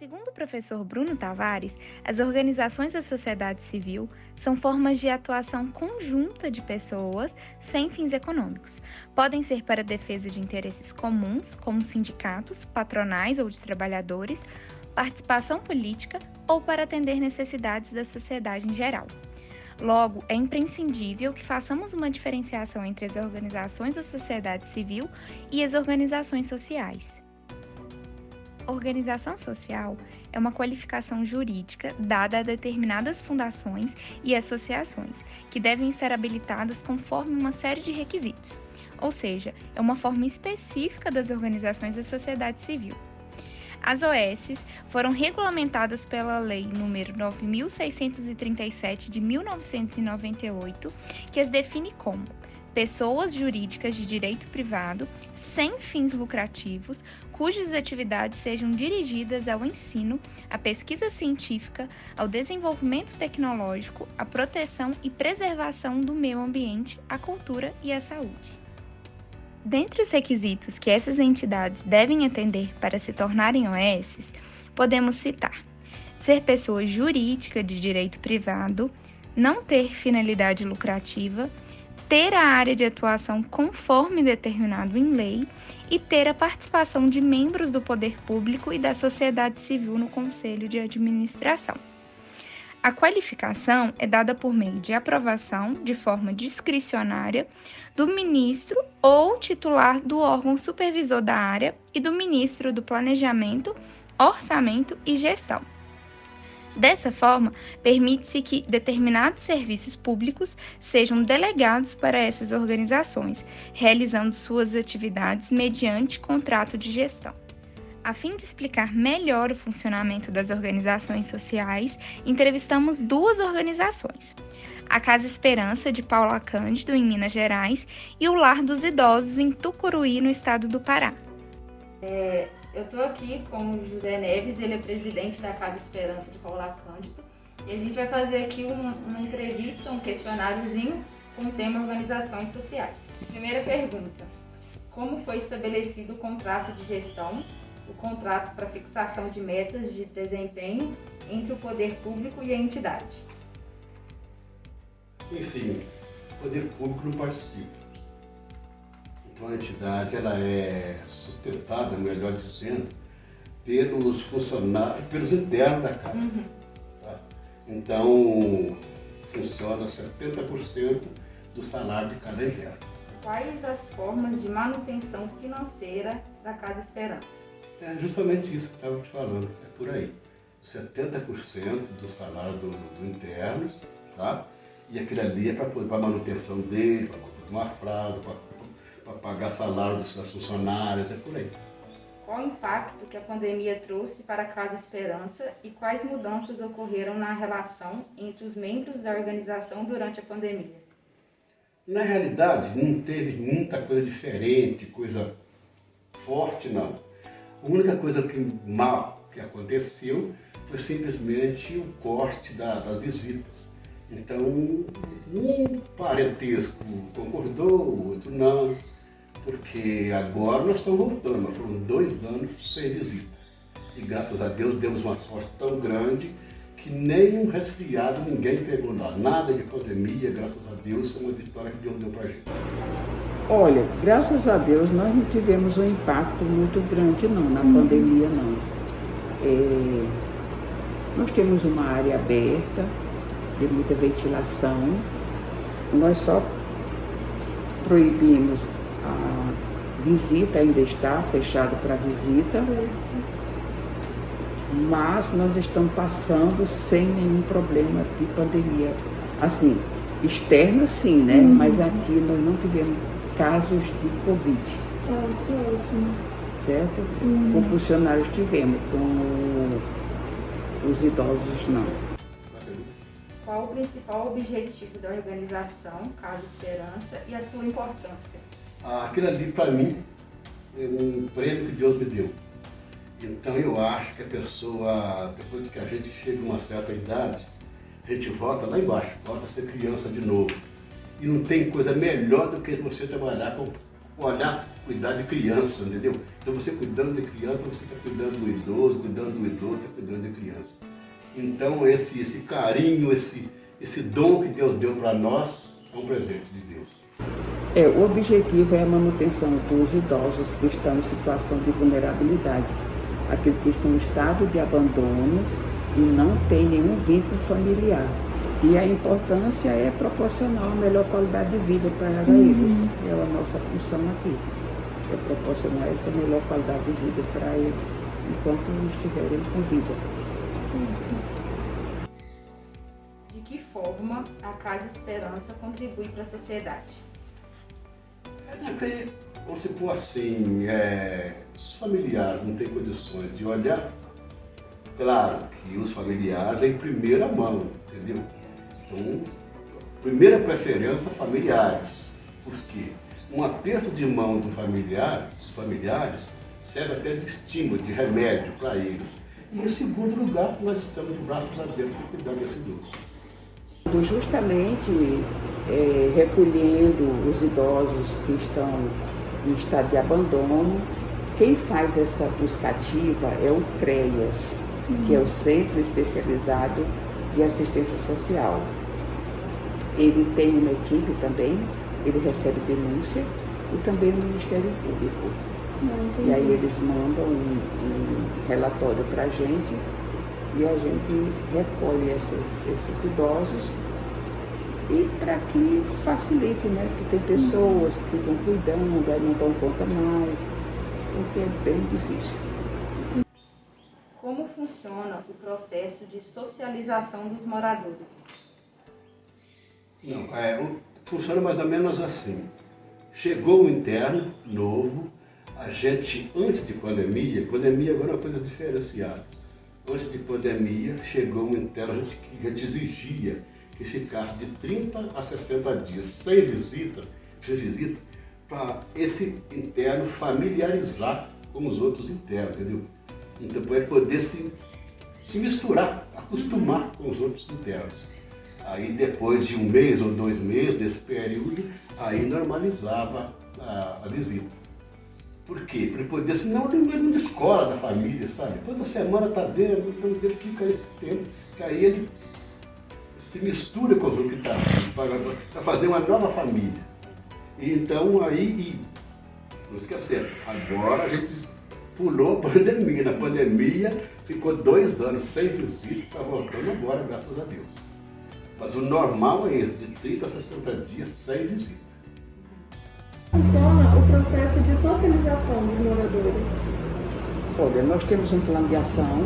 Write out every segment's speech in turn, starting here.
Segundo o professor Bruno Tavares, as organizações da sociedade civil são formas de atuação conjunta de pessoas sem fins econômicos. Podem ser para a defesa de interesses comuns, como sindicatos, patronais ou de trabalhadores, participação política ou para atender necessidades da sociedade em geral. Logo, é imprescindível que façamos uma diferenciação entre as organizações da sociedade civil e as organizações sociais. Organização social é uma qualificação jurídica dada a determinadas fundações e associações, que devem estar habilitadas conforme uma série de requisitos, ou seja, é uma forma específica das organizações da sociedade civil. As OSs foram regulamentadas pela Lei nº 9.637 de 1998, que as define como pessoas jurídicas de direito privado, sem fins lucrativos, cujas atividades sejam dirigidas ao ensino, à pesquisa científica, ao desenvolvimento tecnológico, à proteção e preservação do meio ambiente, à cultura e à saúde. Dentre os requisitos que essas entidades devem atender para se tornarem OSs, podemos citar: ser pessoa jurídica de direito privado, não ter finalidade lucrativa, ter a área de atuação conforme determinado em lei e ter a participação de membros do poder público e da sociedade civil no conselho de administração. A qualificação é dada por meio de aprovação, de forma discricionária, do ministro ou titular do órgão supervisor da área e do ministro do Planejamento, Orçamento e Gestão. Dessa forma, permite-se que determinados serviços públicos sejam delegados para essas organizações, realizando suas atividades mediante contrato de gestão. A fim de explicar melhor o funcionamento das organizações sociais, entrevistamos duas organizações: a Casa Esperança, de Paula Cândido, em Minas Gerais, e o Lar dos Idosos, em Tucuruí, no estado do Pará. Eu estou aqui com o José Neves, ele é presidente da Casa Esperança de Paula Cândido, e a gente vai fazer aqui uma entrevista, um questionáriozinho com o tema organizações sociais. Primeira pergunta: como foi estabelecido o contrato de gestão, o contrato para fixação de metas de desempenho entre o poder público e a entidade? Enfim, o poder público não participa. Então a entidade ela é sustentada, melhor dizendo, pelos funcionários, pelos internos da casa. Tá? Então funciona 70% do salário de cada interno. Quais as formas de manutenção financeira da Casa Esperança? É justamente isso que eu estava te falando, é por aí. 70% do salário do internos, tá? E aquele ali é para a manutenção dele, para comprar uma fralda, para pagar salário das funcionárias, é por aí. Qual o impacto que a pandemia trouxe para a Casa Esperança e quais mudanças ocorreram na relação entre os membros da organização durante a pandemia? Na realidade, não teve muita coisa diferente, coisa forte, não. A única coisa mal que aconteceu foi simplesmente o corte das visitas. Então, um parentesco concordou, o outro não, porque agora nós estamos voltando, mas foram 2 anos sem visita. E graças a Deus demos uma sorte tão grande que nem um resfriado ninguém pegou lá. Nada de pandemia, graças a Deus, isso é uma vitória que Deus deu pra gente. Olha, graças a Deus nós não tivemos um impacto muito grande não, na pandemia não. Nós temos uma área aberta, de muita ventilação. Nós só proibimos a visita, ainda está fechado para visita, mas nós estamos passando sem nenhum problema de pandemia. Assim, externa sim, né? Mas aqui nós não tivemos casos de Covid. Que ótimo. Certo? Com funcionários tivemos, com os idosos não. Qual o principal objetivo da organização Casa Esperança e a sua importância? Aquilo ali, para mim, é um prêmio que Deus me deu. Então eu acho que a pessoa, depois que a gente chega a uma certa idade, a gente volta lá embaixo, volta a ser criança de novo. E não tem coisa melhor do que você trabalhar com olhar, cuidar de criança, entendeu? Então você cuidando de criança, você está cuidando do idoso, está cuidando de criança. Então esse carinho, esse dom que Deus deu para nós é um presente de Deus. O objetivo é a manutenção dos idosos que estão em situação de vulnerabilidade, aqueles que estão em estado de abandono e não tem nenhum vínculo familiar. E a importância é proporcionar uma melhor qualidade de vida para eles. É a nossa função aqui, é proporcionar essa melhor qualidade de vida para eles enquanto estiverem com vida. De que forma a Casa Esperança contribui para a sociedade? Vamos supor assim, os familiares não têm condições de olhar. Claro que os familiares é em primeira mão, entendeu? Então, primeira preferência, familiares. Por quê? Um aperto de mão dos familiares serve até de estímulo, de remédio para eles. E em segundo lugar, nós estamos de braços abertos para cuidar desse idoso. Justamente recolhendo os idosos que estão em estado de abandono, quem faz essa buscativa é o CREAS, que é o Centro Especializado de Assistência Social. Ele tem uma equipe também, ele recebe denúncia e também o Ministério Público. E aí eles mandam um relatório para a gente e a gente recolhe esses idosos e para que facilite, né? Porque tem pessoas que ficam cuidando, aí não dão conta mais, porque é bem difícil. Como funciona o processo de socialização dos moradores? Não, funciona mais ou menos assim. Chegou o interno novo, a gente, antes de pandemia agora é uma coisa diferenciada. Antes de pandemia, chegou um interno, a gente exigia que ficasse de 30 a 60 dias sem visita, para esse interno familiarizar com os outros internos, entendeu? Então, para ele poder se misturar, acostumar com os outros internos. Aí, depois de 1 mês ou 2 meses, desse período, aí normalizava a visita. Por quê? Para ele poder, senão ele não descola da família, sabe? Toda semana está vendo, então ele fica esse tempo, que aí ele se mistura com os outros que estão, para fazer uma nova família. E então, aí, não esquecer, agora a gente pulou a pandemia. Na pandemia ficou 2 anos sem visita, está voltando agora, graças a Deus. Mas o normal é esse, de 30 a 60 dias sem visita. Funciona o processo de socialização dos moradores? Olha, nós temos um plano de ação,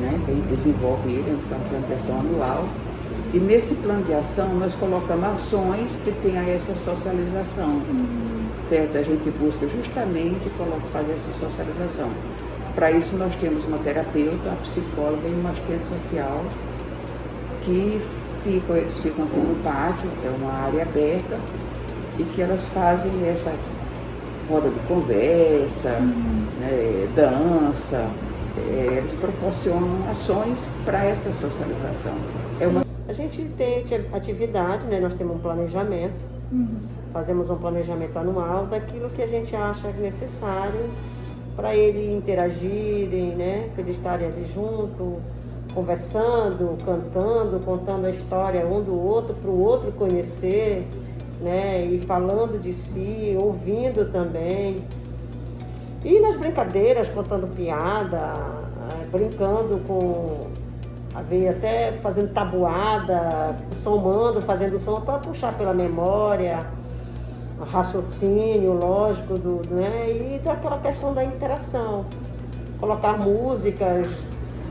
né, que a gente desenvolve ele, a gente faz um plano de ação anual. E nesse plano de ação nós colocamos ações que tenham essa socialização. Certo? A gente busca justamente fazer essa socialização. Para isso nós temos uma terapeuta, uma psicóloga e uma assistente social que eles ficam aqui no pátio, é uma área aberta, e que elas fazem essa roda de conversa, né, dança, eles proporcionam ações para essa socialização. A gente tem atividade, né? Nós temos um planejamento, fazemos um planejamento anual daquilo que a gente acha necessário para eles interagirem, né? Para eles estarem ali junto, conversando, cantando, contando a história um do outro, para o outro conhecer, né? E falando de si, ouvindo também. E nas brincadeiras, contando piada, brincando com... Veio até fazendo tabuada, somando, fazendo som para puxar pela memória, raciocínio lógico, né? E daquela questão da interação. Colocar músicas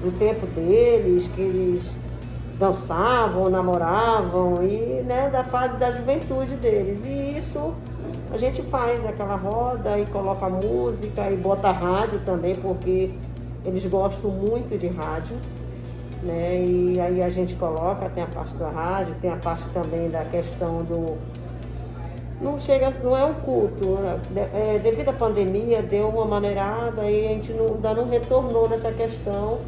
do tempo deles, que eles dançavam, namoravam, e né, da fase da juventude deles. E isso a gente faz aquela roda e coloca música e bota rádio também, porque eles gostam muito de rádio. Né? E aí a gente coloca, tem a parte da rádio, tem a parte também da questão do... Não é um culto, né? Devido à pandemia deu uma maneirada e a gente ainda não retornou nessa questão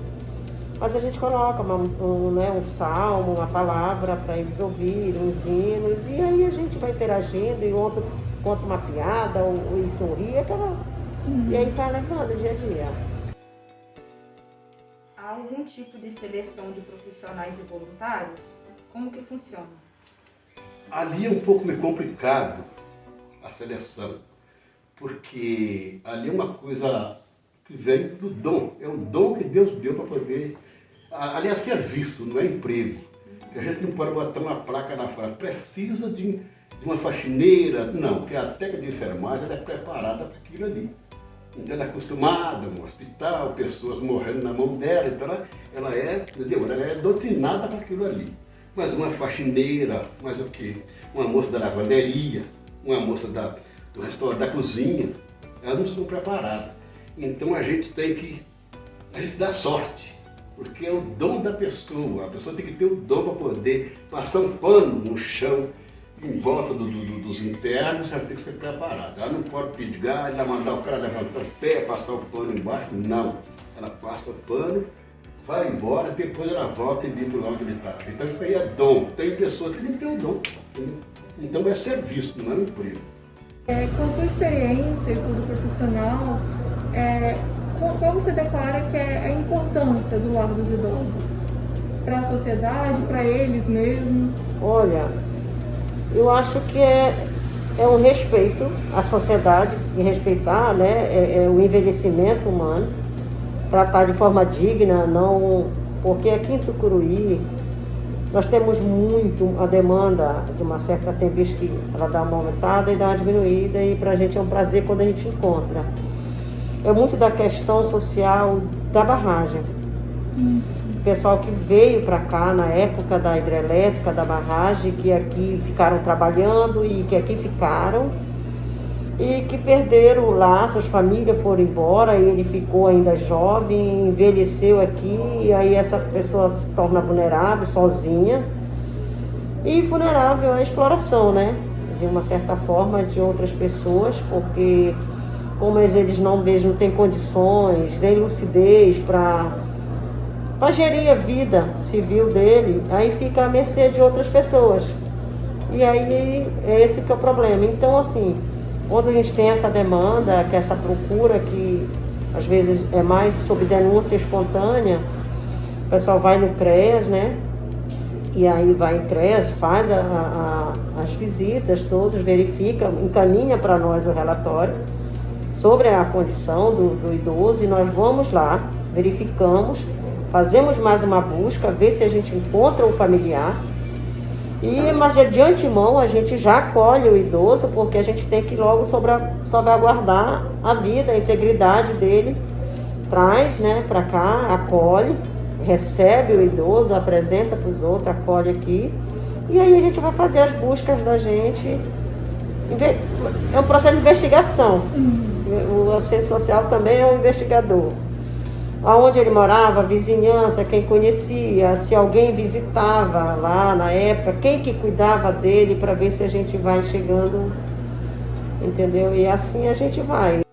Mas a gente coloca um salmo, uma palavra para eles ouvirem, uns hinos, e aí a gente vai interagindo, e o outro conta uma piada, ou sorri, e aí vai levando dia a dia. Há algum tipo de seleção de profissionais e voluntários? Como que funciona? Ali é um pouco meio complicado a seleção, porque ali é uma coisa que vem do dom, é um dom que Deus deu para poder... Ali é serviço, não é emprego. A gente não pode botar uma placa na frente, precisa de uma faxineira, não, porque a técnica de enfermagem ela é preparada para aquilo ali. Então ela é acostumada no hospital, pessoas morrendo na mão dela, então ela é doutrinada para aquilo ali. Mas uma faxineira, mas o quê? Uma moça da lavanderia, uma moça do restaurante, da cozinha, elas não são preparadas. Então a gente dá sorte, porque é o dom da pessoa. A pessoa tem que ter o dom para poder passar um pano no chão, em volta dos internos, ela tem que ser preparada. Ela não pode pedir, ela mandar o cara levantar o pé, passar o pano embaixo, não. Ela passa o pano, vai embora, depois ela volta e limpa lá onde ele está. Então isso aí é dom. Tem pessoas que não têm o dom. Então é serviço, não é um emprego. Com sua experiência e tudo profissional, qual você declara que é a importância do lar dos idosos? Para a sociedade, para eles mesmos? Olha, eu acho que é um respeito à sociedade e respeitar, né, o envelhecimento humano, tratar de forma digna, não, porque aqui em Tucuruí nós temos muito a demanda de uma certa, tem visto que ela dá uma aumentada e dá uma diminuída, e para a gente é um prazer quando a gente encontra. É muito da questão social da barragem. O pessoal que veio para cá na época da hidrelétrica, da barragem, que aqui ficaram trabalhando e que aqui ficaram, e que perderam lá, suas famílias foram embora, e ele ficou ainda jovem, envelheceu aqui, e aí essa pessoa se torna vulnerável, sozinha, e vulnerável à exploração, né? De uma certa forma, de outras pessoas, porque como eles não têm condições, nem lucidez para gerir a vida civil dele, aí fica à mercê de outras pessoas. E aí é esse que é o problema. Então, assim, quando a gente tem essa demanda, que essa procura, que às vezes é mais sob denúncia espontânea, o pessoal vai no CREAS, né? E aí vai em CREAS, faz as visitas todas, verifica, encaminha para nós o relatório sobre a condição do idoso, e nós vamos lá, verificamos, fazemos mais uma busca, ver se a gente encontra o familiar. Mas de antemão a gente já acolhe o idoso, porque a gente tem que logo salvaguardar a vida, a integridade dele. Traz, né, para cá, acolhe, recebe o idoso, apresenta para os outros, acolhe aqui. E aí a gente vai fazer as buscas da gente. É um processo de investigação. O assistente social também é um investigador. Aonde ele morava, a vizinhança, quem conhecia, se alguém visitava lá na época, quem que cuidava dele, para ver se a gente vai chegando, entendeu? E assim a gente vai.